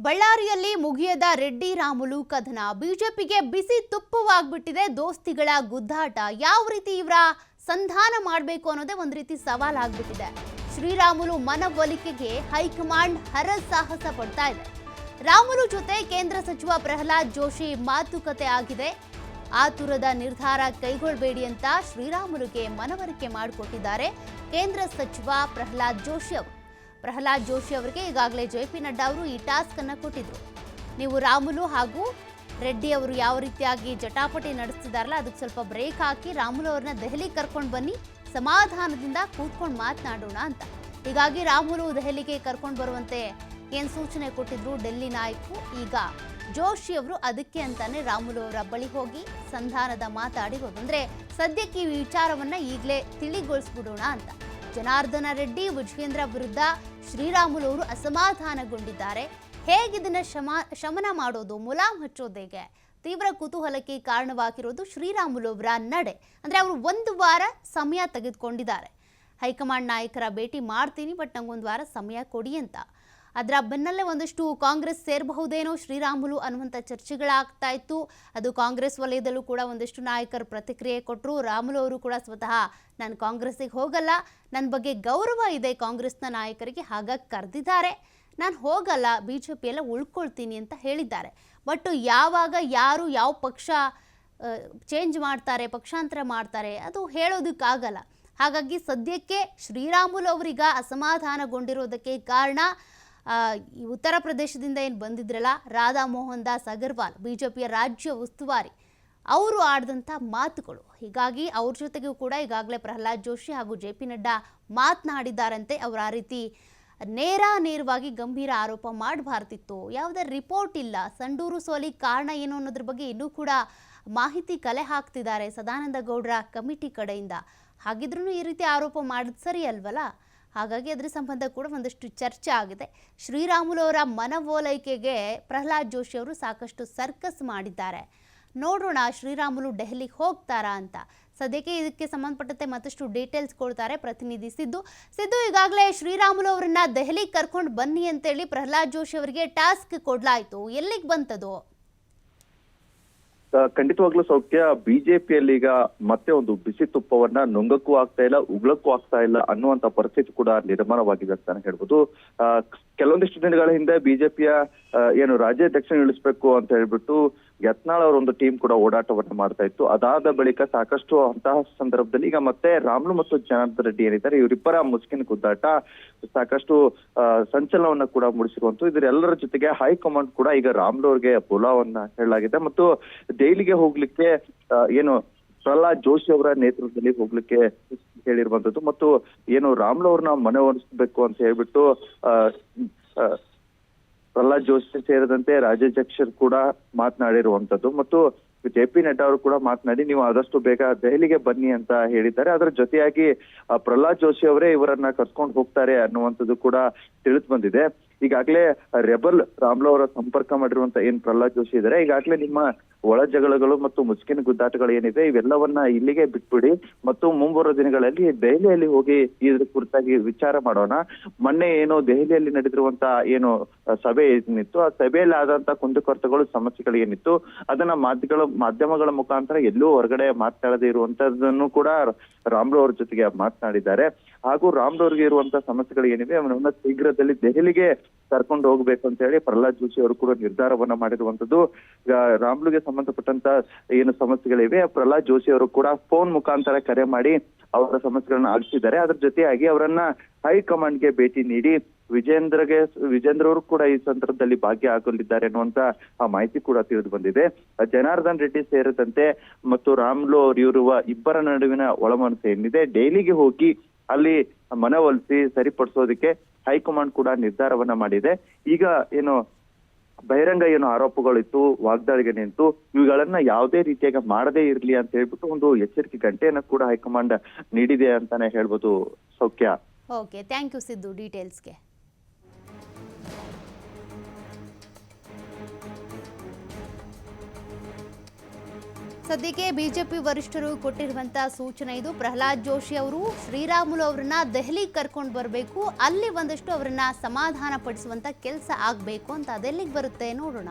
ಬಳ್ಳಾರಿಯಲ್ಲಿ ಮುಗಿಯದ ರೆಡ್ಡಿ ರಾಮುಲು ಕದನ ಬಿಜೆಪಿಗೆ ಬಿಸಿ ತುಪ್ಪವಾಗ್ಬಿಟ್ಟಿದೆ. ದೋಸ್ತಿಗಳ ಗುದ್ದಾಟ ಯಾವ ರೀತಿ ಇವರ ಸಂಧಾನ ಮಾಡಬೇಕು ಅನ್ನೋದೇ ಒಂದು ರೀತಿ ಸವಾಲಾಗ್ಬಿಟ್ಟಿದೆ. ಶ್ರೀರಾಮುಲು ಮನವೊಲಿಕೆಗೆ ಹೈಕಮಾಂಡ್ ಹರಸಾಹಸ ಪಡ್ತಾ ಇದೆ. ರಾಮುಲು ಜೊತೆ ಕೇಂದ್ರ ಸಚಿವ ಪ್ರಹ್ಲಾದ್ ಜೋಶಿ ಮಾತುಕತೆ ಆಗಿದೆ. ಆತುರದ ನಿರ್ಧಾರ ಕೈಗೊಳ್ಳಬೇಡಿ ಅಂತ ಶ್ರೀರಾಮುಲುಗೆ ಮನವರಿಕೆ ಮಾಡಿಕೊಟ್ಟಿದ್ದಾರೆ ಕೇಂದ್ರ ಸಚಿವ ಪ್ರಹ್ಲಾದ್ ಜೋಶಿ ಅವರು. ಪ್ರಹ್ಲಾದ್ ಜೋಶಿ ಅವರಿಗೆ ಈಗಾಗಲೇ ಜೆ.ಪಿ. ನಡ್ಡಾ ಅವರು ಈ ಟಾಸ್ಕ್ ಅನ್ನು ಕೊಟ್ಟಿದ್ರು. ನೀವು ರಾಮುಲು ಹಾಗೂ ರೆಡ್ಡಿ ಅವರು ಯಾವ ರೀತಿಯಾಗಿ ಜಟಾಪಟಿ ನಡೆಸ್ತಿದಾರಲ್ಲ ಅದಕ್ಕೆ ಸ್ವಲ್ಪ ಬ್ರೇಕ್ ಹಾಕಿ ರಾಮುಲು ಅವ್ರನ್ನ ದೆಹಲಿಗೆ ಕರ್ಕೊಂಡು ಬನ್ನಿ, ಸಮಾಧಾನದಿಂದ ಕೂತ್ಕೊಂಡು ಮಾತನಾಡೋಣ ಅಂತ. ಹೀಗಾಗಿ ರಾಮುಲು ದೆಹಲಿಗೆ ಕರ್ಕೊಂಡು ಬರುವಂತೆ ಏನು ಸೂಚನೆ ಕೊಟ್ಟಿದ್ರು ಡೆಲ್ಲಿ ನಾಯಕರು. ಈಗ ಜೋಶಿ ಅವರು ಅದಕ್ಕೆ ಅಂತಾನೆ ರಾಮುಲು ಅವರ ಬಳಿ ಹೋಗಿ ಸಂಧಾನದ ಮಾತಾಡಿರೋದು. ಅಂದ್ರೆ ಸದ್ಯಕ್ಕೆ ಈ ವಿಚಾರವನ್ನ ಈಗಲೇ ತಿಳಿಗೊಳಿಸ್ಬಿಡೋಣ ಅಂತ. ಜನಾರ್ದನ ರೆಡ್ಡಿ ವಿಜಯೇಂದ್ರ ವಿರುದ್ಧ ಶ್ರೀರಾಮುಲು ಅವರು ಅಸಮಾಧಾನಗೊಂಡಿದ್ದಾರೆ. ಹೇಗಿದನ್ನ ಶಮನ ಮಾಡೋದು, ಮುಲಾಮ್ ಹಚ್ಚೋದೇಗೆ ತೀವ್ರ ಕುತೂಹಲಕ್ಕೆ ಕಾರಣವಾಗಿರೋದು ಶ್ರೀರಾಮುಲು ಅವರ ನಡೆ. ಅಂದ್ರೆ ಅವರು ಒಂದು ವಾರ ಸಮಯ ತೆಗೆದುಕೊಂಡಿದ್ದಾರೆ. ಹೈಕಮಾಂಡ್ ನಾಯಕರ ಭೇಟಿ ಮಾಡ್ತೀನಿ, ಬಟ್ ನಂಗೊಂದು ವಾರ ಸಮಯ ಕೊಡಿ ಅಂತ. ಅದರ ಬೆನ್ನಲ್ಲೇ ಒಂದಷ್ಟು ಕಾಂಗ್ರೆಸ್ ಸೇರಬಹುದೇನೋ ಶ್ರೀರಾಮುಲು ಅನ್ನುವಂಥ ಚರ್ಚೆಗಳಾಗ್ತಾ ಇತ್ತು. ಅದು ಕಾಂಗ್ರೆಸ್ ವಲಯದಲ್ಲೂ ಕೂಡ ಒಂದಷ್ಟು ನಾಯಕರು ಪ್ರತಿಕ್ರಿಯೆ ಕೊಟ್ಟರು. ರಾಮುಲು ಅವರು ಕೂಡ ಸ್ವತಃ ನಾನು ಕಾಂಗ್ರೆಸ್ಸಿಗೆ ಹೋಗಲ್ಲ, ನನ್ನ ಬಗ್ಗೆ ಗೌರವ ಇದೆ ಕಾಂಗ್ರೆಸ್ನ ನಾಯಕರಿಗೆ, ಹಾಗಾಗಿ ಕರೆದಿದ್ದಾರೆ, ನಾನು ಹೋಗಲ್ಲ, BJP ಎಲ್ಲ ಉಳ್ಕೊಳ್ತೀನಿ ಅಂತ ಹೇಳಿದ್ದಾರೆ. ಬಟ್ ಯಾವಾಗ ಯಾರು ಯಾವ ಪಕ್ಷ ಚೇಂಜ್ ಮಾಡ್ತಾರೆ, ಪಕ್ಷಾಂತರ ಮಾಡ್ತಾರೆ ಅದು ಹೇಳೋದಕ್ಕಾಗಲ್ಲ. ಹಾಗಾಗಿ ಸದ್ಯಕ್ಕೆ ಶ್ರೀರಾಮುಲು ಅವರೀಗ ಅಸಮಾಧಾನಗೊಂಡಿರೋದಕ್ಕೆ ಕಾರಣ ಈ ಉತ್ತರ ಪ್ರದೇಶದಿಂದ ಏನು ಬಂದಿದ್ರಲ್ಲ ರಾಧಾ ಮೋಹನ್ ದಾಸ್ ಅಗರ್ವಾಲ್, BJPಯ ರಾಜ್ಯ ಉಸ್ತುವಾರಿ, ಅವರು ಆಡಿದಂಥ ಮಾತುಗಳು. ಹೀಗಾಗಿ ಅವ್ರ ಜೊತೆಗೂ ಕೂಡ ಈಗಾಗಲೇ ಪ್ರಹ್ಲಾದ್ ಜೋಶಿ ಹಾಗೂ ಜೆ.ಪಿ. ನಡ್ಡಾ ಮಾತನಾಡಿದ್ದಾರಂತೆ. ಅವರು ಆ ರೀತಿ ನೇರವಾಗಿ ಗಂಭೀರ ಆರೋಪ ಮಾಡಬಾರ್ದಿತ್ತು, ಯಾವುದೇ ರಿಪೋರ್ಟ್ ಇಲ್ಲ, ಸಂಡೂರು ಸೋಲಿಗೆ ಕಾರಣ ಏನು ಅನ್ನೋದ್ರ ಬಗ್ಗೆ ಇನ್ನೂ ಕೂಡ ಮಾಹಿತಿ ಕಲೆ ಹಾಕ್ತಿದ್ದಾರೆ ಸದಾನಂದ ಗೌಡರ ಕಮಿಟಿ ಕಡೆಯಿಂದ. ಹಾಗಿದ್ರೂ ಈ ರೀತಿ ಆರೋಪ ಮಾಡಿದ್ ಸರಿ ಅಲ್ವಲ್ಲ? ಹಾಗಾಗಿ ಅದರ ಸಂಬಂಧ ಕೂಡ ಒಂದಷ್ಟು ಚರ್ಚೆ ಆಗಿದೆ. ಶ್ರೀರಾಮುಲು ಅವರ ಮನವೊಲೈಕೆಗೆ ಪ್ರಹ್ಲಾದ್ ಜೋಶಿ ಅವರು ಸಾಕಷ್ಟು ಸರ್ಕಸ್ ಮಾಡಿದ್ದಾರೆ. ನೋಡೋಣ ಶ್ರೀರಾಮುಲು ಡೆಹಲಿಗೆ ಹೋಗ್ತಾರಾ ಅಂತ. ಸದ್ಯಕ್ಕೆ ಇದಕ್ಕೆ ಸಂಬಂಧಪಟ್ಟಂತೆ ಮತ್ತಷ್ಟು ಡೀಟೇಲ್ಸ್ ಕೊಡ್ತಾರೆ ಪ್ರತಿನಿಧಿ ಸಿದ್ದು. ಈಗಾಗಲೇ ಶ್ರೀರಾಮುಲು ಅವರನ್ನ ದೆಹಲಿಗೆ ಕರ್ಕೊಂಡು ಬನ್ನಿ ಅಂತೇಳಿ ಪ್ರಹ್ಲಾದ್ ಜೋಶಿ ಅವರಿಗೆ ಟಾಸ್ಕ್ ಕೊಡ್ಲಾಯ್ತು. ಎಲ್ಲಿಗೆ ಬಂತದು? ಖಂಡಿತವಾಗ್ಲೂ ಸೌಖ್ಯ, ಬಿಜೆಪಿಯಲ್ಲಿ ಈಗ ಮತ್ತೆ ಒಂದು ಬಿಸಿ ತುಪ್ಪವನ್ನ ನುಂಗಕ್ಕೂ ಆಗ್ತಾ ಇಲ್ಲ, ಉಗ್ಳಕ್ಕೂ ಆಗ್ತಾ ಇಲ್ಲ ಅನ್ನುವಂತ ಪರಿಸ್ಥಿತಿ ಕೂಡ ನಿರ್ಮಾಣವಾಗಿದೆ ಅಂತಾನೆ ಹೇಳ್ಬೋದು. ಕೆಲವೊಂದಿಷ್ಟು ದಿನಗಳ ಹಿಂದೆ ಬಿಜೆಪಿಯ ಏನು ರಾಜ್ಯಾಧ್ಯಕ್ಷ ಇಳಿಸ್ಬೇಕು ಅಂತ ಹೇಳ್ಬಿಟ್ಟು ಯತ್ನಾಳ್ ಅವರ ಒಂದು ಟೀಮ್ ಕೂಡ ಓಡಾಟವನ್ನ ಮಾಡ್ತಾ ಇತ್ತು. ಅದಾದ ಬಳಿಕ ಸಾಕಷ್ಟು ಅಂತಹ ಸಂದರ್ಭದಲ್ಲಿ ಈಗ ಮತ್ತೆ ರಾಮುಲು ಮತ್ತು ಜನಾರ್ದನ ರೆಡ್ಡಿ ಏನಿದ್ದಾರೆ ಇವರಿಬ್ಬರ ಮುಸ್ಕಿನ ಗುದ್ದಾಟ ಸಾಕಷ್ಟು ಸಂಚಲನವನ್ನ ಕೂಡ ಮೂಡಿಸಿರುವಂತದ್ದು. ಇದರೆಲ್ಲರ ಜೊತೆಗೆ ಹೈಕಮಾಂಡ್ ಕೂಡ ಈಗ ರಾಮುಲು ಅವರಿಗೆ ಬುಲಾವನ್ನ ಹೇಳಲಾಗಿದೆ ಮತ್ತು ದೆಹಲಿಗೆ ಹೋಗ್ಲಿಕ್ಕೆ ಏನು ಪ್ರಹ್ಲಾದ್ ಜೋಶಿ ಅವರ ನೇತೃತ್ವದಲ್ಲಿ ಹೋಗ್ಲಿಕ್ಕೆ ಹೇಳಿರುವಂತದ್ದು ಮತ್ತು ಏನು ರಾಮುಲು ಅವ್ರನ್ನ ಮನವೊಲಿಸಬೇಕು ಅಂತ ಹೇಳ್ಬಿಟ್ಟು ಪ್ರಹ್ಲಾದ್ ಜೋಶಿ ಸೇರಿದಂತೆ ರಾಜ್ಯಾಧ್ಯಕ್ಷರು ಕೂಡ ಮಾತನಾಡಿರುವಂತದ್ದು ಮತ್ತು ಜೆ.ಪಿ. ನಡ್ಡಾ ಅವರು ಕೂಡ ಮಾತನಾಡಿ ನೀವು ಆದಷ್ಟು ಬೇಗ ದೆಹಲಿಗೆ ಬನ್ನಿ ಅಂತ ಹೇಳಿದ್ದಾರೆ. ಅದರ ಜೊತೆಯಾಗಿ ಪ್ರಹ್ಲಾದ್ ಜೋಶಿ ಅವರೇ ಇವರನ್ನ ಕರ್ಕೊಂಡು ಹೋಗ್ತಾರೆ ಅನ್ನುವಂಥದ್ದು ಕೂಡ ತಿಳಿದು ಬಂದಿದೆ. ಈಗಾಗಲೇ ರೆಬಲ್ ರಾಮುಲು ಅವರ ಸಂಪರ್ಕ ಮಾಡಿರುವಂತ ಏನ್ ಪ್ರಹ್ಲಾದ್ ಜೋಶಿ ಇದ್ದಾರೆ, ಈಗಾಗಲೇ ನಿಮ್ಮ ಒಳ ಜಗಳಗಳು ಮತ್ತು ಮುಸ್ಕಿನ ಗುದ್ದಾಟಗಳು ಏನಿದೆ ಇವೆಲ್ಲವನ್ನ ಇಲ್ಲಿಗೆ ಬಿಟ್ಬಿಡಿ ಮತ್ತು ಮುಂಬರುವ ದಿನಗಳಲ್ಲಿ ದೆಹಲಿಯಲ್ಲಿ ಹೋಗಿ ಇದ್ರ ಕುರಿತಾಗಿ ವಿಚಾರ ಮಾಡೋಣ. ಮೊನ್ನೆ ಏನು ದೆಹಲಿಯಲ್ಲಿ ನಡೆದಿರುವಂತ ಏನು ಸಭೆ ಏನಿತ್ತು ಆ ಸಭೆಯಲ್ಲಿ ಆದಂತ ಕುಂದುಕೊರತೆಗಳು ಸಮಸ್ಯೆಗಳು ಏನಿತ್ತು ಅದನ್ನ ಮಾಧ್ಯಮಗಳ ಮುಖಾಂತರ ಎಲ್ಲೂ ಹೊರಗಡೆ ಮಾತನಾಡದೇ ಇರುವಂತದ್ದನ್ನು ಕೂಡ ರಾಮುಲು ಅವ್ರ ಜೊತೆಗೆ ಮಾತನಾಡಿದ್ದಾರೆ. ಹಾಗೂ ರಾಮುಲು ಅವ್ರಿಗೆ ಇರುವಂತಹ ಸಮಸ್ಯೆಗಳು ಏನಿವೆ ಅವನನ್ನ ಶೀಘ್ರದಲ್ಲಿ ದೆಹಲಿಗೆ ಕರ್ಕೊಂಡು ಹೋಗ್ಬೇಕು ಅಂತ ಹೇಳಿ ಪ್ರಹ್ಲಾದ್ ಜೋಶಿ ಅವರು ಕೂಡ ನಿರ್ಧಾರವನ್ನ ಮಾಡಿರುವಂತದ್ದು. ರಾಮುಲುಗೆ ಸಂಬಂಧಪಟ್ಟಂತ ಏನು ಸಮಸ್ಯೆಗಳಿವೆ ಪ್ರಹ್ಲಾದ್ ಜೋಶಿ ಅವರು ಕೂಡ ಫೋನ್ ಮುಖಾಂತರ ಕರೆ ಮಾಡಿ ಅವರ ಸಮಸ್ಯೆಗಳನ್ನ ಆಲಿಸಿದ್ದಾರೆ. ಅದ್ರ ಜೊತೆಯಾಗಿ ಅವರನ್ನ ಹೈಕಮಾಂಡ್ಗೆ ಭೇಟಿ ನೀಡಿ ವಿಜೇಂದ್ರ ಅವರು ಕೂಡ ಈ ಸಂದರ್ಭದಲ್ಲಿ ಭಾಗಿಯಾಗಲಿದ್ದಾರೆ ಅನ್ನುವಂತ ಆ ಮಾಹಿತಿ ಕೂಡ ತಿಳಿದು ಬಂದಿದೆ. ಜನಾರ್ದನ್ ರೆಡ್ಡಿ ಸೇರಿದಂತೆ ಮತ್ತು ರಾಮುಲು ಅವರು ಇರುವ ಇಬ್ಬರ ನಡುವಿನ ಒಳಮನಸ್ಸು ಏನಿದೆ ಡೆಲ್ಲಿಗೆ ಹೋಗಿ ಅಲ್ಲಿ ಮನವೊಲಿಸಿ ಸರಿಪಡಿಸೋದಕ್ಕೆ ಹೈಕಮಾಂಡ್ ಕೂಡ ನಿರ್ಧಾರವನ್ನ ಮಾಡಿದೆ. ಈಗ ಏನು ಬಹಿರಂಗ ಏನು ಆರೋಪಗಳಿತ್ತು, ವಾಗ್ದಾಳಿಗೆ ನಿಂತು ಇವುಗಳನ್ನ ಯಾವುದೇ ರೀತಿಯಾಗಿ ಮಾಡದೇ ಇರ್ಲಿ ಅಂತ ಹೇಳ್ಬಿಟ್ಟು ಒಂದು ಎಚ್ಚರಿಕೆ ಗಂಟೆಯನ್ನ ಕೂಡ ಹೈಕಮಾಂಡ್ ನೀಡಿದೆ ಅಂತಾನೆ ಹೇಳ್ಬೋದು ಸೌಖ್ಯ. ಓಕೆ, ಥ್ಯಾಂಕ್ ಯು ಸಿದ್ದು ಡೀಟೇಲ್ಸ್ಗೆ. ಸದ್ಯಕ್ಕೆ ಬಿಜೆಪಿ ವರಿಷ್ಠರು ಕೊಟ್ಟಿರುವಂತ ಸೂಚನೆ ಇದು. ಪ್ರಹ್ಲಾದ್ ಜೋಶಿ ಅವರು ಶ್ರೀರಾಮುಲು ಅವರನ್ನ ದೆಹಲಿಗೆ ಕರ್ಕೊಂಡು ಬರಬೇಕು, ಅಲ್ಲಿ ಒಂದಷ್ಟು ಅವರನ್ನ ಸಮಾಧಾನ ಪಡಿಸುವಂತ ಕೆಲಸ ಆಗ್ಬೇಕು ಅಂತ. ಅದೆಲ್ಲಿಗೆ ಬರುತ್ತೆ ನೋಡೋಣ.